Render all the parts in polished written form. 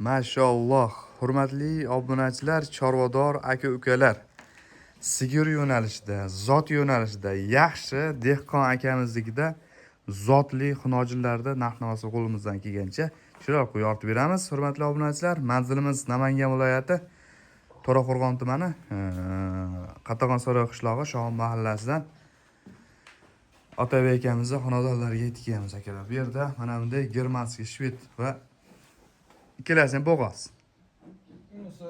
Mashalloh, hurmatli obunachilar, chorvador aka-ukalar. Sigir yo'nalishida, zot yo'nalishida yaxshi dehqon akamiznikida zotli xunojillarda narx-navosi qo'limizdan kelgancha chiroq yoritib beramiz. Hurmatli obunachilar, manzilimiz Namangan viloyati To'raqo'rg'on tumani, Qatag'onsaroy qishlog'i Shohon mahallasidan Otabek akamizning xonadonlariga yetib kelamiz akalar. Bu yerda mana bunday germanskiy shved va ikkalasi ham bo'g'oz. Bunisi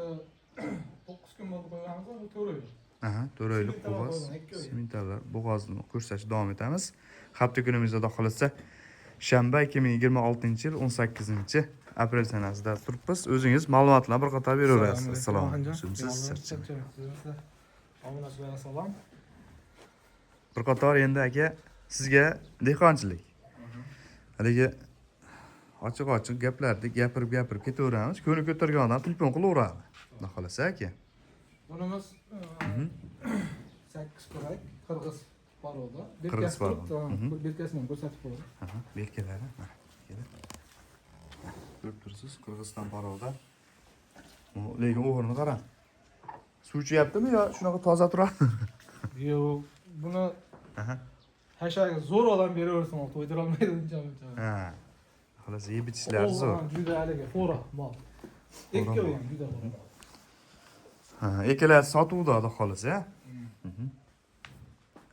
9 kun bo'lib qo'yganmiz, bu 4 oylik. Aha, 4 oylik bo'g'oz. Simintalar bo'g'ozni ko'rsatishda davom etamiz. Hafta kunimizda xudo xolasa shanba 2026-yil 18-aprel sanasida turibmiz. O'zingiz ma'lumotlarni bir qator beraverasiz. Assalomu alaykum. Obunachilarga salom. Bir qator endi aka sizga dehqonchilik. Haligi ochiq-ochiq gaplarni gapirib ketaveramiz. Ko'ni ko'targan odam telefon qilaveradi. Xudo xolasa aka. Bunimiz 8 kurak qirg'iz paroda. Qirg'iz paroda. Belkasini ko'rsatib qo'ydim. Aha, belkalari. Ko'rib tursiz, Qirg'iziston paroda. Lekin o'g'rini qarang. Suv ichayaptimi yo shunaqa toza turadi? Yo'q, buni hashaga zo'r odam beraversin, to'ydira olmaydi uncha. Ha. Xolos yeb ichishlar zo'r. Juda aliga fora mol. Ikkovi ham juda fora. Ha, ikkalasi sotuvda xudo xolasa.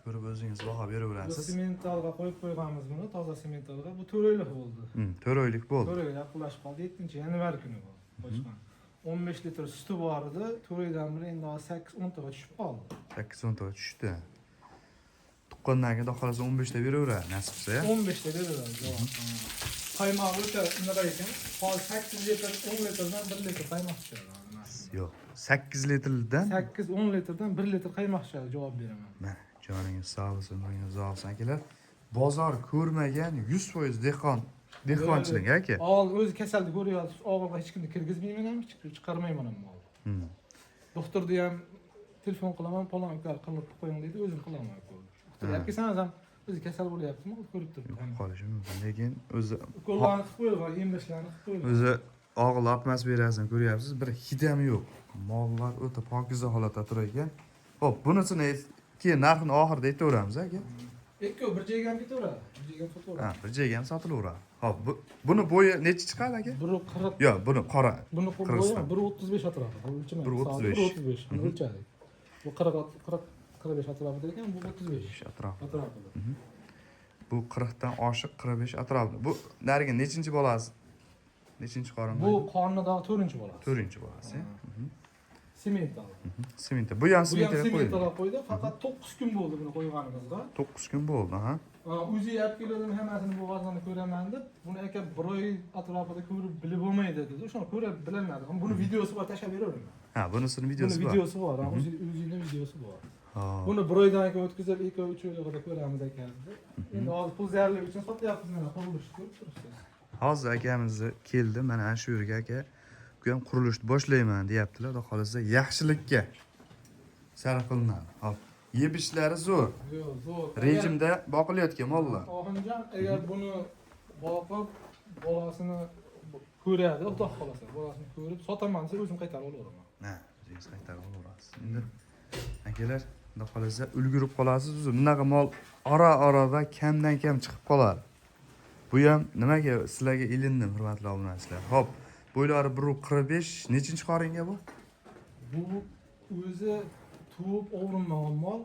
Ko'rib o'zingiz baho beraverasiz. Sementalga qo'yib qo'yganmiz buni, toza sementalga. Bu 4 oylik bo'ldi. 4 oylik bo'ldi. 4 oyga yaqinlashib qoldi. 7-yanvar kuni bu. Qo'shgan. 15 litr suti bor edi. 4 oydan beri endi 8-10 taga tushib qoldi. 8-10 taga tushdi. Tuqqandan keyin xudo xolasa 15 ta beraveradi, nasib qilsa. 15 ta beraveradi. Qaymoq o'ta nima ekan? Hozir 8 litr, 10 litrdan 1 litr qaymoq chiqadi. Yo'q, 8 litrdan 8-10 litrdan 1 litr qaymoq chiqadi, javob beraman. Mana joningiz sog' bo'lsin, o'zingiz sog' bo'lsin akalar. Bozor ko'rmagan 100% dehqonchilik aka. Avval o'zi kasallik ko'ryapsiz, og'ilga hech kimni kirgizmayman ham, chiqarmayman ham molni. Doktorga ham telefon qilaman, palon qilib qo'ying deydi, o'zim qilaman. Doktor aytsangiz ham o'zi kasal bo'lyaptimi, ko'rib turibman. Qolishi mumkin, lekin o'zi ukollarni qilib qo'yilgan, emlashlarni qilib qo'yilgan. O'zi og'il atmosferasini ko'ryapsiz, bir hid ham yo'q. Mollar o'ta pokiza holatda turar ekan. Xo'p, bunisini keyin narxini oxirida aytaveramiz aka. Ikkovi bir joyga ham ketaveradi. Bir joyga ham sotaveradi. Ha, bir joyga ham sotilaveradi. Xo'p, buni bo'yi necha chiqadi aka? 1.40. Yo'q, buni qora. Buni bo'yi 1.35 atrofida. O'lchamaydi. 1.35. Buni o'lchaylik. Bu 45 atrofida ekan, bu 35 atrofida. Bu 40 dan oshiq 45 atrofida. Bu narigi nechinchi bolasi? Nechinchi qorin? Bu qornidagi 4-bolasi. 4-bolasi. Semental. Semental. Bu ham semental qo'ydi. Faqat 9 kun bo'ldi buni qo'yganimizda. 9 kun bo'ldi, ha. O'zi olib keldim, hammasini bu vazonni ko'raman deb, buni aka 1 oy atrofida ko'rib bilib bo'lmaydi dedi. O'shani ko'rib bilolmadim. Buni videosi bor, tashlab beraveraman. Ha, bunisini videosi bor. Buni videosi bor, o'zining videosi bor. Buni 1 oydan keyin o'tkazib, 2 oy, 3 oyda ko'ramiz ekan dedi. Endi hozir pul zararlik uchun sotyapmiz, mana qurilishni ko'rib turibsiz. Hozir akamiz keldi, mana shu yerga aka. Bu ham qurilishni boshlayman deyaptilar. Xudo xolasa yaxshilikka sarf qilinadi. Hop, yeb ishlari zo'r. Yo'q, zo'r. Rejimda boqilayotgan mollar. Oxinjon, agar buni boqib, bolasini ko'radi, xudo xolasa, bolasini ko'rib sotaman desa o'zim qaytarib olaman. Ha, o'zingiz qaytarib olasiz. Endi akalar, xudo xolasa ulgurib qolasiz. Bunaqa mol ora-orada kamdan kam chiqib qoladi. Bu ham nimaga sizlarga ilindim, hurmatli obunachilar. Hop, bo'ylari 1.45, nechinchi qoringa bu? Bu o'zi tug'ib o'g'rinmagan mol.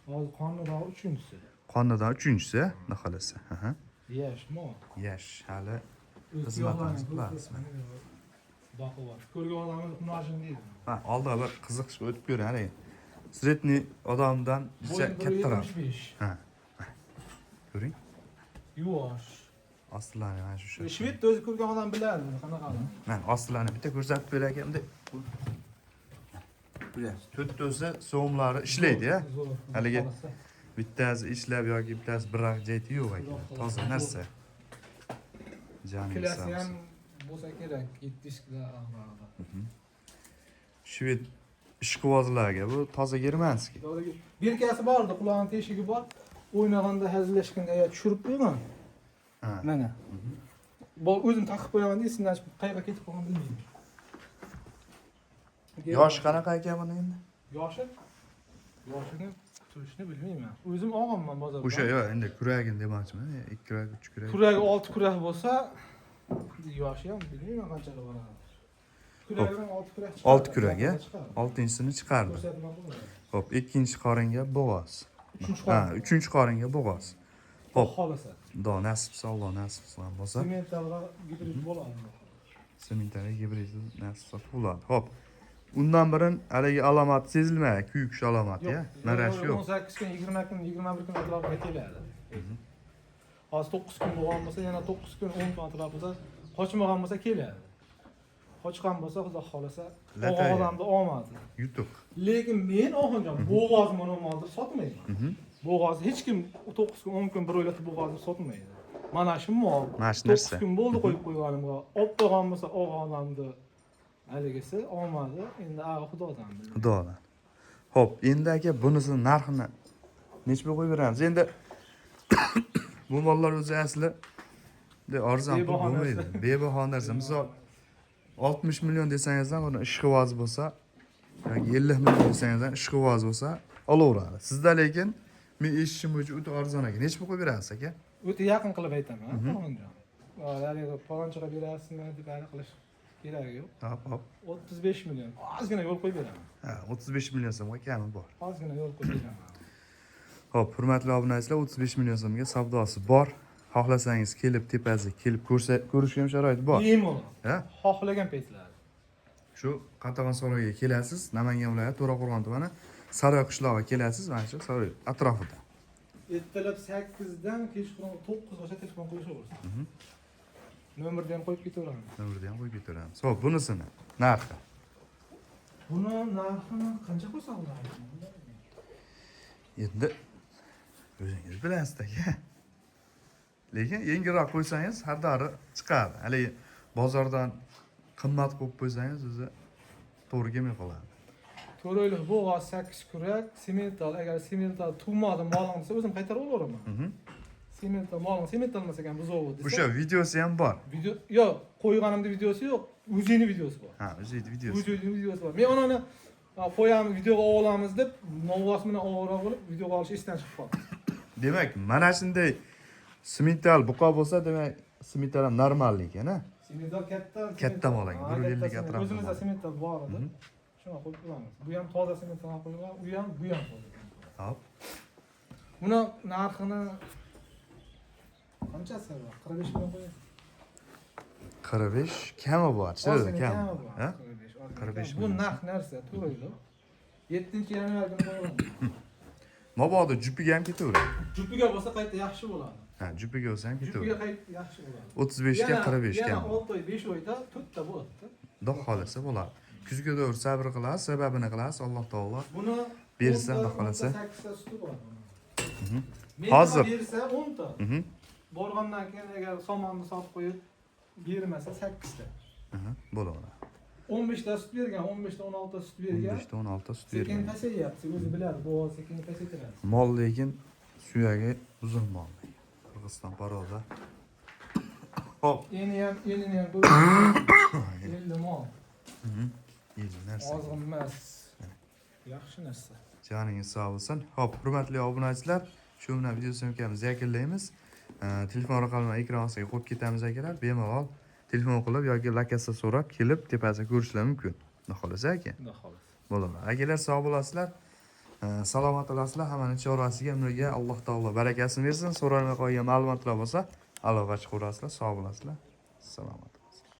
Hozir qornidagi 3-chi. Qornidan 3-chi, xudo xolasa. Yosh mol. Yosh, hali xizmatimiz qilamiz. Baquvvat. Ko'rgan odamimiz xunojin deydi. Ha, oldiga bir qiziqish o'tib ko'ring, qarang. Sredniy odamdan bicha kattaroq. Ha. Ko'ring. Yuvosh. Ostlarni mana shu. Shved o'zi ko'rgan odam biladi buni qanaqa. Men ostlarni bitta ko'rsatib berakamda. Bilasizlar, to'rttasi so'mlari ishlaydi-ya. Haligi bittasi ishlab yoki bittasi biroq joyda yo'q ekan. Toza narsa. Joningiz sog' ham bo'lsa kerak, 7 kilo ag'darda. Shved ishqibozlarga bu toza germanskiy. Belkasi bor edi, qulog'ining teshigi bor. O'ynaganda hazillashganda tushirib qo'ygan. Mana. Bu o'zim taqib qo'yaman deb esimdan chiqib qayerga ketib qolgan bilmayman. Yosh qanaqa ekan buni endi? Yoshini turishni bilmayman. O'zim olganman bozordan. O'sha yo'q, endi kuragini demoqchiman. 2 kurak, 3 kurak. Kuragi 6 kurak bo'lsa, yoshi ham bilmayman qanchalik boradi. Kuragidan 6 kurak chiqadi. 6 kurak, ya? 6-sini chiqardi. Xo'p, ikkinchi qoringa bo'g'oz. Ha, uchinchi qoringa bo'g'oz. Xo'p, xolasa. Xudo nasib qilsa, Alloh nasib qilsa bo'lsa, Sementalga gibrid bo'ladi. sementali gibrid nasib qilsa bo'ladi. Xo'p. Undan birin haligi alomat sezilmaydi, kuyukish alomati, ya? Marash yo'q. 18 kun, 20 kun, 21 kun atrofiga keladi. Hozir 9 kun bo'lgan bo'lsa, yana 9 kun, 10 kun atrofida qochmagan bo'lsa keladi. Qochgan bo'lsa, xudo xolasa, odamni olmadi. Yutuq. Lekin men oxirjon bo'g'oz monomalni sotmayman. Bo'g'oz hech kim 9 kun, 10 kun bir oylatib bo'g'ozni sotmaydi. Mana shu mol. Mana shu 9 narsa. kun bo'ldi qo'yib qo'yganimga. Olib qo'ygan bo'lsa, odamni haligisi olmadi. Endi ag'i xudodan biladi. Xudodan. Xo'p, endi aka bunisini narxini nechga qo'yib beramiz? Endi bu mollar o'zi asli arzon pul bo'lmaydi. Bebaho narsa. Misol 60 million desangiz ham uni ishqivoz bo'lsa, yoki 50 million desangiz ham ishqivoz bo'lsa, olaveradi. Sizda lekin men eshitishim bo'yicha o'ta arzon ekan. Nechga qo'yib berasiz aka? O'ta yaqin qilib aytaman, oxirjon. Haligi palonchaga berasizmi deb hali qilish keragi yo'q. Hop. 35 million. Ozgina yo'l qo'yib beraman. Ha, 35 million so'mga kami bor. Ozgina yo'l qo'yib beraman. Xo'p, hurmatli obunachilar, 35 million so'mga savdosi bor. Xohlasangiz kelib tepasiga kelib ko'rishga ham sharoit bor. Bemalol. Ha? Xohlagan paytlar. Shu Qatag'on Saroyga kelasiz, Namangan viloyati To'raqo'rg'on tumani Saroy qishlog'iga kelasiz, mana shu Saroy atrofida. Ertalab 8 dan kechqurun 9 gacha telefon qilishaverasiz. Nomerni ham qo'yib ketaveramiz. Nomerni ham qo'yib ketaveramiz. Xo'p, bunisini narxi. Buni narxini qancha qo'ysa bo'ladi? Endi o'zingiz bilasiz aka. Lekin yengilroq qo'ysangiz har dori chiqadi. Haligi bozordan qimmat qo'yib qo'ysangiz o'zi to'g'ri kelmay qoladi. To'raylik bo'g'oz 8 kurak, semental, agar semental tug'madi moling desa o'zim qaytarib olaveraman. Semental moling semental emas ekan buzovi desa. O'sha videosi ham bor. Video yo'q, qo'yganimda videosi yo'q, o'zining videosi bor. Ha, o'zining videosi. O'zining videosi bor. Men uni qo'yamiz, videoga olamiz deb, novvos bilan ovora bo'lib, videoga olish esdan chiqib qoldi. Demak, mana shunday semental buqa bo'lsa, demak, semental ham normal ekan-a? Semental katta. Katta molang, 150 ga atrofida. O'zimizda semental bor edi. Shuna qo'yib qo'yamiz. Bu ham toza semental qo'yilgan, bu ham qo'yilgan. Hop. Buni narxini qanchasi bor? 45 million qo'ying. 45 kami bor, chiri kami. Ha? 45 Bu narx narsa, to'g'ri. 7-yanvar kuni qo'yilgan. Mabodo jupiga ham ketaveradi. Jupiga bo'lsa qayta yaxshi bo'ladi. Ha, jupiga bo'lsa ham Jupiga ketaveradi. qayta yaxshi bo'ladi. 35 ga 45 Yana kami. 6 oy, 5 oyda 4 ta bo'ladi. Xudo xolasa bo'ladi. Kuzga doğru sabr qilasiz, sababini qilasiz, Alloh taolo Buni bersa, Xudo xolasa. 8 ta suti bor. Hozir bersa 10 ta. Borgandan keyin agar somonni solib qo'yib bermasa 8 ta. bo'laveradi. 15 ta sut bergan, 15 ta 16 ta sut bergan. 15 ta 16 ta sut Sekin bergan. pasayapti, o'zi biladi, bu sekin pasaytiradi. Mol lekin suyagi uzun mol. Qirg'iziston paroda. Hop. Yeni ham endi mol. Yeli narsa. Ozg'in emas. Yaxshi narsa. Joningiz sog' bo'lsin. Hop, hurmatli obunachilar, shu bilan video syomkamizni yakunlaymiz. Telefon raqamini ekran ostiga qo'yib ketamiz akalar. Bemalol telefon qilib yoki lokasiya so'rab kelib tepasiga ko'rishlar mumkin. Xudo xolasa aka. Xudo xolasa. Bo'ladi. Akalar sog' bo'lasizlar. Salomat bo'lasizlar. Hammaning chorasiga umriga Alloh taolo barakasini bersin. So'ralmay qolgan ma'lumotlar bo'lsa, aloqa chiqaverasizlar. Sog' bo'lasizlar. Salomat.